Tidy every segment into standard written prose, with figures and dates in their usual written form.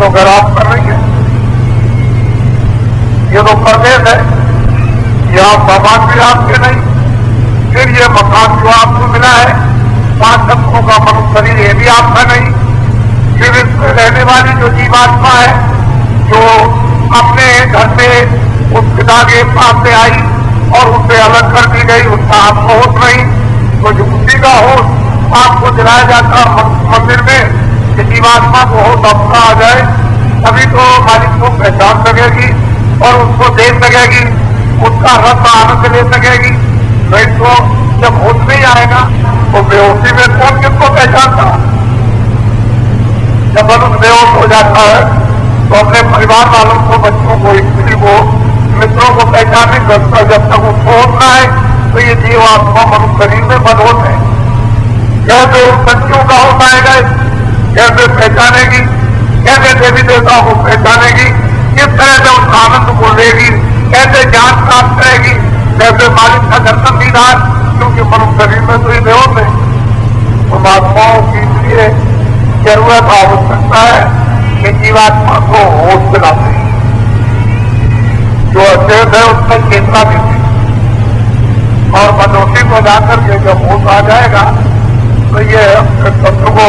तो गैरात कर रही है। ये तो प्रदेश है, यहाँ सामान भी आपके नहीं, फिर ये मकान जो आपको मिला है 5 तत्वों का मनुष्य शरीर, ये भी आपका नहीं। फिर इसमें रहने वाली जो जीवात्मा है, जो अपने घर में उस पिता के पास से आई और उससे अलग कर दी गई, उसका आपको होश नहीं, तो जो उसी का होश आपको दिलाया जाता मंदिर में कि जीवात्मा को होश अपना आ जाए, तभी तो मालिक को पहचान सकेगी और उसको देख सकेगी, उसका रस आनंद ले सकेगी। नहीं तो जब होश नहीं आएगा तो बेहोशी में कौन किसको पहचानता। जब मनुष्य बेहोश हो जाता है तो अपने परिवार वालों को, बच्चों को, स्त्री को, मित्रों को पहचान नहीं करता। जब तक उसको होता है तो ये जीवात्मा मनुष्य शरीर में बदहोश है। कैसे उन सच्चियों का होश आएगा, कैसे पहचानेगी, कैसे देवी देवताओं को पहचानेगी, किस तरह से उस आनंद को लेगी, कैसे ज्ञान प्राप्त करेगी, कैसे मालिक का दर्शन दीदार, क्योंकि मनुष्य शरीर में तो ही बेहोश है। परमात्माओं की लिए जरूरत आवश्यकता है कि जीवात्मा को होश दिलाते, जो अचेत है उसमें चेतना देती, और मनोषी को जाकर के जब होश आ जाएगा तो ये तत्व को,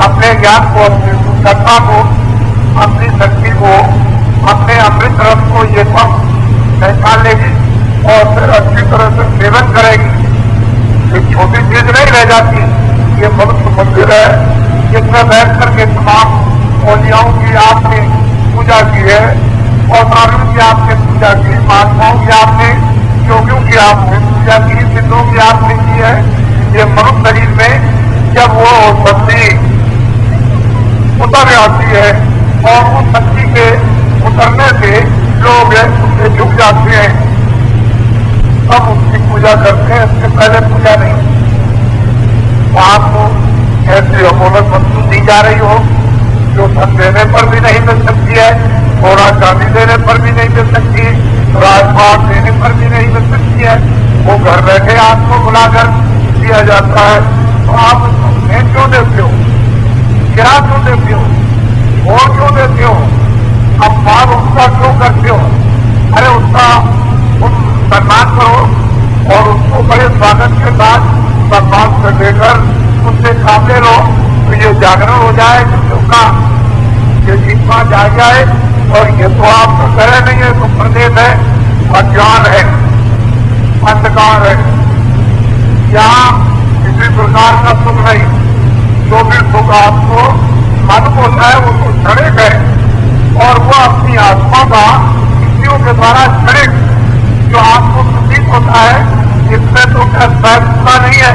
अपने ज्ञान को, अपनी सुंदरता को, अपनी शक्ति को, अपने अमृत रस को ये सब पहचान लेगी और फिर अच्छी तरह से सेवन करेगी। एक छोटी चीज नहीं रह जाती। ये मनुष्य मंदिर है जिसमें बैठ करके तमाम औलियाओं की आपने पूजा की है, अवतारों की आपने पूजा की, महात्माओं की आपने, योगियों की आपने पूजा की, सिद्धों की आपने की है। ये मनुष्य शरीर में जब वो शक्ति उतर जाती है और उस शक्ति के उतरने से लोग उससे झुक जाते हैं, तब उसकी पूजा करते हैं। इससे पहले पूजा नहीं। आपको ऐसी अमोलक वस्तु दी जा रही हो जो धन देने पर भी नहीं मिल सकती है, सोना चांदी देने पर भी नहीं मिल सकती, राजपाट देने पर भी नहीं मिल सकती है, वो घर बैठे आपको बुलाकर दिया जाता है। तो आप उसमें क्यों देते हो, क्या क्यों देते हो, और क्यों देते हो, अपमान उसका क्यों करते हो? अरे उसका सम्मान करो और उसको बड़े स्वागत के साथ सम्मान से देकर उससे काम ले लो, तो ये जागरण हो जाए, उसका ये जीतमा जाग जाए। और ये तो आप तो करे नहीं है, तो प्रदेश है, अज्ञान है, अंधकार है, यहाँ किसी प्रकार का सुख नहीं। जो भी सुख आपको मन को होता है वो तो क्षणिक है, और वो अपनी आत्मा का युक्तियों के द्वारा क्षणिक जो आपको प्रतीत होता है, इसमें तो फैसला नहीं है,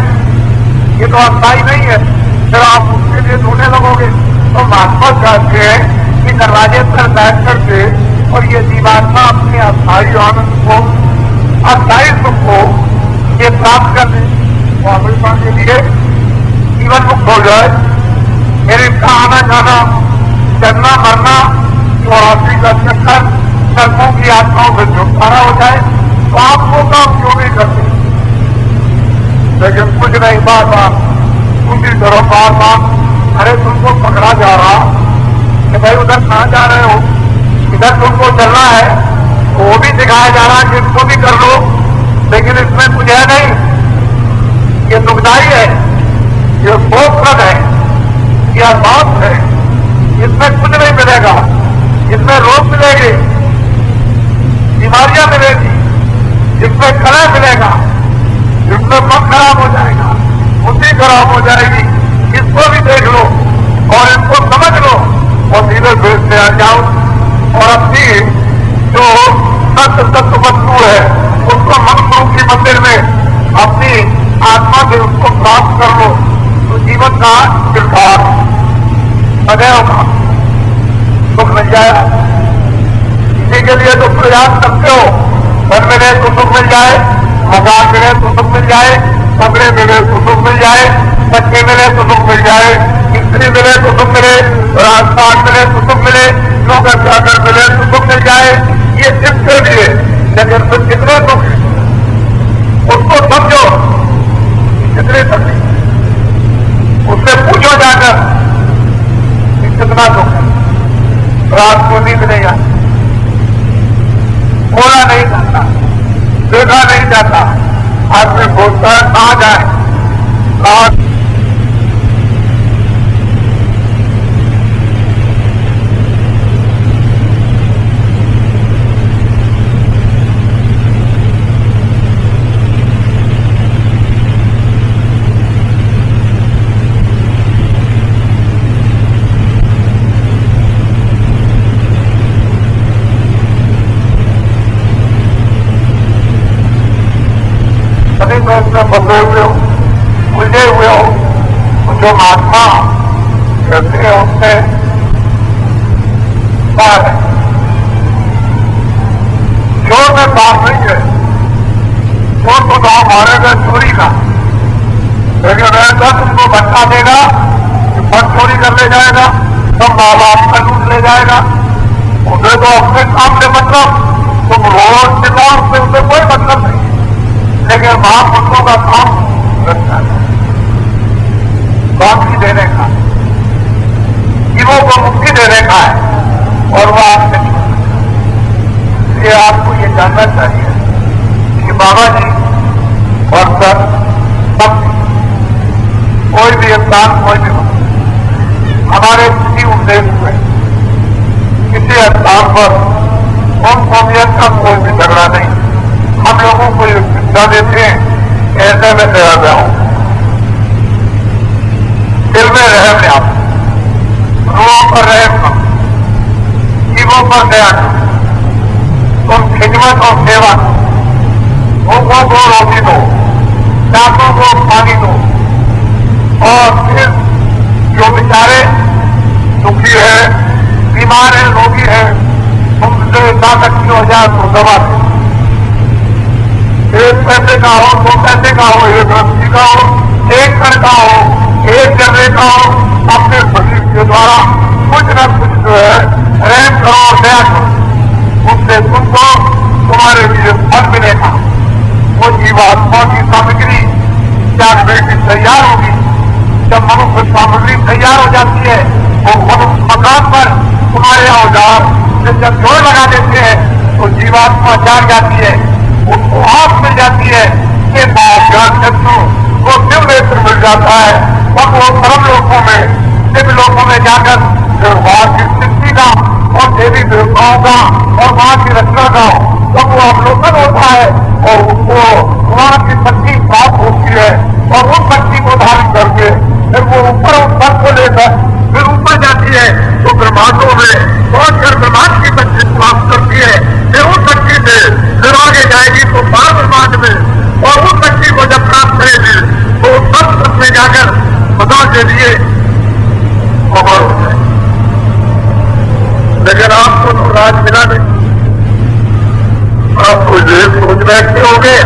ये तो अस्थायी नहीं है। फिर आप उसके लिए ढूंढने लगोगे तो महात्मा चाहते हैं कि दरवाजे पर बैठ करके और ये जीवात्मा अपने अस्थायी आनंद को, अस्थायी सुख को ये प्राप्त कर ले, वो हमेशा के लिए जीवन मुक्त हो जाए। फिर इसका आना जाना, जन्ना मरना, 84 का चक्कर, सर्पों की आत्माओं से छुटकारा हो जाए, तो आप वो काम क्यों नहीं करते? लेकिन कुछ नहीं, बार बार उसी तरह बार बार, अरे तुमको पकड़ा जा रहा कि भाई उधर कहाँ जा रहे हो, इधर तुमको चलना है, तो वो भी दिखाया जा रहा कि इसको भी कर लो, लेकिन इसमें कुछ है नहीं, ये दुखदाई है, ये भोगप्रद है, ये असाध है, इसमें कुछ नहीं मिलेगा। इसमें रोग मिलेगी, बीमारियां मिलेगी, इसमें कलह मिलेगा, इसमें मन खराब हो जाएगा, बुद्धि खराब हो जाएगी। इसको भी देख लो और इसको समझ लो और धीरे धीरे से आ जाओ और अपनी जो सत्य तत्व वस्तु है उसको मन की मंदिर में अपनी आत्मा से उसको प्राप्त कर लो, तो जीवन का किरदार सदैव का सुख मिल जाएगा। इसी के लिए तो प्रयास करते हो, घर मिले तो सुख मिल जाए, मकान मिले तो सुख मिल जाए, कमरे मिले तो सुख मिल जाए, बच्चे मिले तो सुख मिल जाए, स्त्री मिले तो सुख मिले, राजपाट मिले तो सुख मिले, नौकर चाकर मिले तो सुख मिल जाए। ये किसके लिए? लेकिन फिर कितने दुख उसको समझो, कितने तकलीफ, उससे पूछो जाकर कि कितना दुख है। कि नहीं आती, बोला नहीं जाता, देखा नहीं जाता। आदमी सोचता है कहाँ जाए, कहाँ बंधे हुए हो, उलझे हुए हो, जो महात्मा कहते हैं उससे बाहर है, चोर में बात नहीं है। चोर तो गाँव मारेगा चोरी का, लेकिन ऐसा तुमको बच्चा देगा कि फल चोरी कर ले जाएगा, सब माँ बाप का लूट ले जाएगा। उसे तो अपने काम से मतलब, तुम रोज चिल्लाओ उससे उसे कोई मतलब नहीं, लेकिन महापुरुषों का काम करता है मुक्ति देने का, जीवों को मुक्ति देने का है, और वह आपसे ये आपको ये जानना चाहिए कि बाबा जी और सर सब कोई भी स्थान, कोई भी हमारे किसी उपदेश में किसी स्थान पर कौन कौमियत का कोई भी झगड़ा नहीं। हम लोगों को ये शिक्षा देते हैं, ऐसे में दया जाओ, दिल में रहम ले आप, रूहों पर रहम करो, जीवों पर दया करो, तुम खिदमत और सेवा करो, भूखों को रोटी दो, प्यासों को पानी दो, और फिर जो बेचारे दुखी है, बीमार है, रोगी है, तुमसे ताकत की हो जाए तो दवा दो। एक पैसे का हो, 2 पैसे का हो, 1 रस्सी का हो, 1 कण का हो, 1 जर्रे का हो, अपने शरीर के द्वारा कुछ न कुछ जो है रहम करो और दया करो, उससे तुमको तुम्हारे लिए फल मिलेगा। वो जीवात्मा की सामग्री त्यागने की तैयार होगी। जब मनुष्य सामग्री तैयार हो जाती है, वो मनुष्य मकान पर तुम्हारे औजार से जब जोड़ लगा देते हैं तो जीवात्मा जाग जाती है, उसको आँख मिल जाती है, ये ज्ञान शत्रु वो दिव्य नेत्र मिल जाता है। तब वो परम लोकों में, दिव्य लोकों में जाकर वहाँ की सृष्टि का और देवी देवताओं का और वहाँ की रचना का तब वो अवलोकन होता है, और उसको वहाँ की शक्ति प्राप्त होती है, और उस शक्ति को धारण करके फिर वो ऊपर उस पद को लेकर फिर ऊपर जाती है, तो ब्रह्मांडों में बहुत कर ब्रह्मांड की शक्ति प्राप्त करती है। फिर उस शक्ति से फिर आगे जाएगी तो बार ब्रह्मांड में, और उस शक्ति को जब प्राप्त करेगी तो सब में जाकर बता के लिए खबर हो जाए। लेकिन आपको तो राज मिला नहीं, आपको ये सोच बैठते होंगे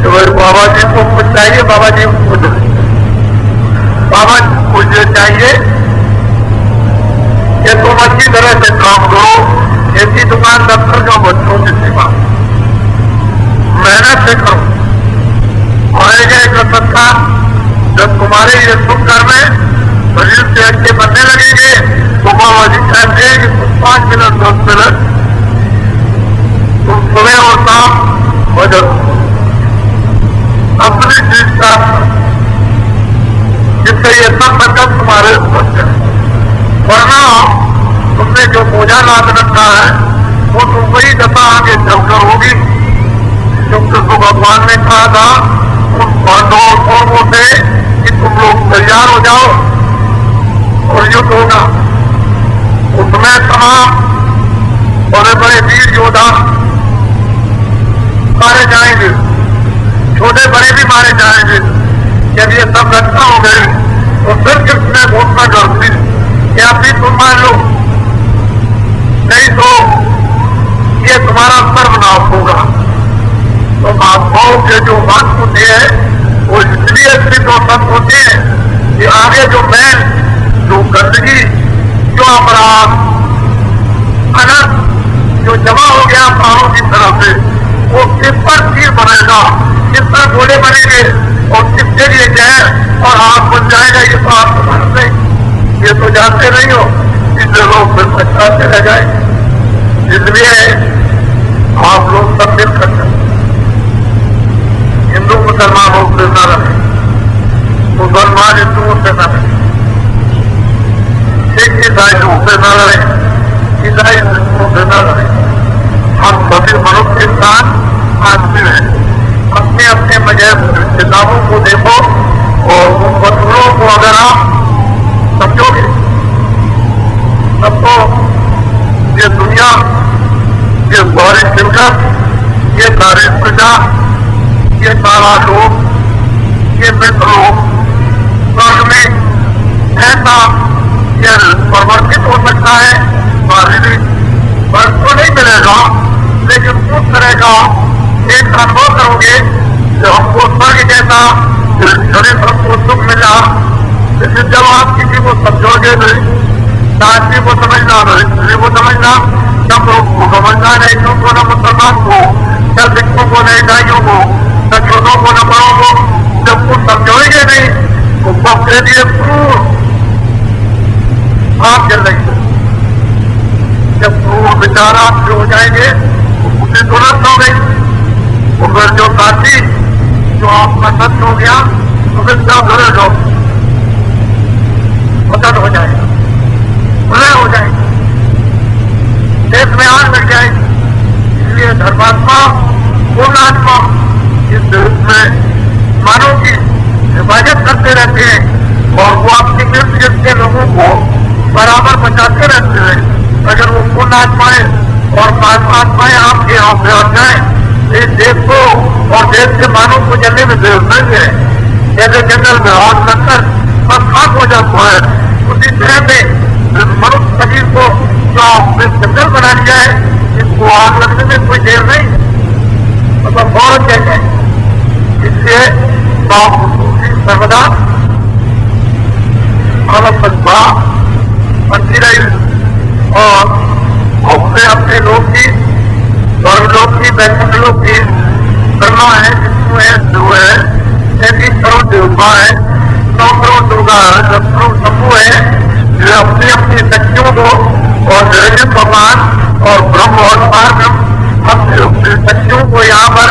कि भाई बाबा जी को कुछ चाहिए, बाबा जी को कुछ नहीं, बाबा जी को ये चाहिए कि तुम अच्छी तरह से काम करो, ऐसी दुकान दफ्तर का बच्चों की सेवा, मेहनत से करो, आएगा एक सत्ता जब तुम्हारे ये सुख कर में शरीर से अच्छे बनने लगेंगे तो बाबा जी कहते हैं कि तुम 5 मिनट 10 मिनट तुम सुबह और शाम भजन अपनी चीज का, जिससे ये सब बचत तुम्हारे बच जाए। वरना तुमने जो बोझा लाद रखा है वो तुमको ही दशा आगे चलकर होगी। क्योंकि तो भगवान ने कहा था उन पांडवों कौमों से कि तुम लोग तैयार हो जाओ और युद्ध होगा। उसमें तमाम बड़े बड़े वीर योद्धा मारे जाएंगे, छोटे बड़े भी मारे जाएंगे। जब ये सब घटना हो गई तो फिर किसने घोषणा कर दी कि अभी तुम मान लो, नहीं तो ये तुम्हारा सर्वनाश होगा। तो महात्माओं के जो बात होती है वो इसलिए सिद्ध और सत्य होते हैं कि आगे जो मैल, जो गंदगी, जो अपराध, अनर्थ जो जमा हो गया पहाड़ों की तरफ से, वो किस पर तीर बनेगा, किस पर गोले बनेंगे और किसके लिए जहर और आग बन जाएगा, ये तो आप समझते नहीं, ये तो जानते नहीं हो। इसलिए लोग फिर पछताते रह जाएंगे। इसलिए आप लोग सब मिलकर हिंदू मुसलमानों से न रहे, मुसलमान हिंदुओं से न रहे, सिख ईसाइयों से न रहे, ईसाई हिंदुओं से न रहे। हम सभी मनुष्य इंसान आदमी हैं। अपने अपने मजहब किताबों को देखो और उन पत्थरों को अगर आप समझोगे तब तो ये दुनिया, ये सारी शिरकत, ये सारी प्रजा, ये सारा लोग, ये मित्र लोग स्वर्ग में ऐसा ये परिवर्तित हो सकता है। शारीरिक स्वर्ग तो नहीं मिलेगा, लेकिन उस तरह का एक अनुभव करोगे जो हमको स्वर्ग जैसा शरीर हमको सुख मिला। लेकिन जब आप किसी को समझोगे नहीं, शादी को समझना, रजिस्ट्री को समझना, सब लोग को समझना, नहीं को न मुसलमान को, न सिखों को, न ईसाइयों को, न छोटों को, न बड़ों को, जब कुछ समझोगे नहीं तो सबके लिए क्रूर आप चल रही है। जब क्रूर विचार आप हो जाएंगे तो उसे तुरंत हो गई, उधर जो साथी जो आपका सत्य हो गया तो फिर क्या करेगा, मदद हो जाएगा, भले हो जाएगा, देश में आग लग जाएगी। इसलिए धर्मात्मा, पूर्णात्मा इस देश में मानव की हिफाजत करते रहते हैं और वो अपनी मिर्च के लोगों को बराबर बचाते रहते हैं। अगर वो पूर्णात्माएं और परमात्माएं आपके यहाँ पे आ जाए इस देश को और देश के मानव को जलने में देर नहीं है। जैसे जंगल में आग लगकर सब खाक हो जाता है, उसी तरह से मनुष्य शरीर को जो आपने जंगल बना दिया है, इसको आग लगने में कोई देर नहीं, मतलब बहुत जगह। इसलिए सर्वदा बनती रही और अपने अपने लोग की स्वर्ग लोग की, वैकुंठ लोग की करना है। जिसमें जो है 33 करोड़ देवता है, 9 करोड़ दुर्गा है, 10 करोड़ शंभु है, जो अपनी अपनी शक्तियों को और निरंजन भगवान और ब्रह्म और पारब्रह्म अपनी अपनी शक्तियों को यहाँ पर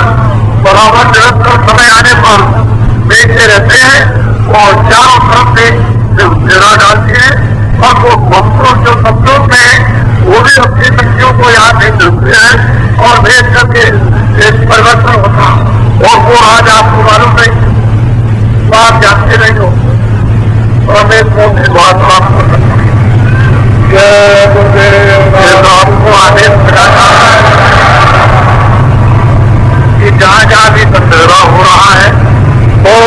बराबर निरंतर समय आने पर देखते रहते हैं और चारों तरफ से घेरा डालते हैं। और वो भक्तों जो शब्दों में वो भी अपनी शक्तियों को यहाँ नहीं मिलते हैं और भेज करके एक परिवर्तन होता और वो आज आपको मालूम नहीं, तो आप जानते नहीं हो और मैं कौन सी बात आपको आपको आदेश मिला कि जहाँ जहाँ भी दशहरा हो रहा है और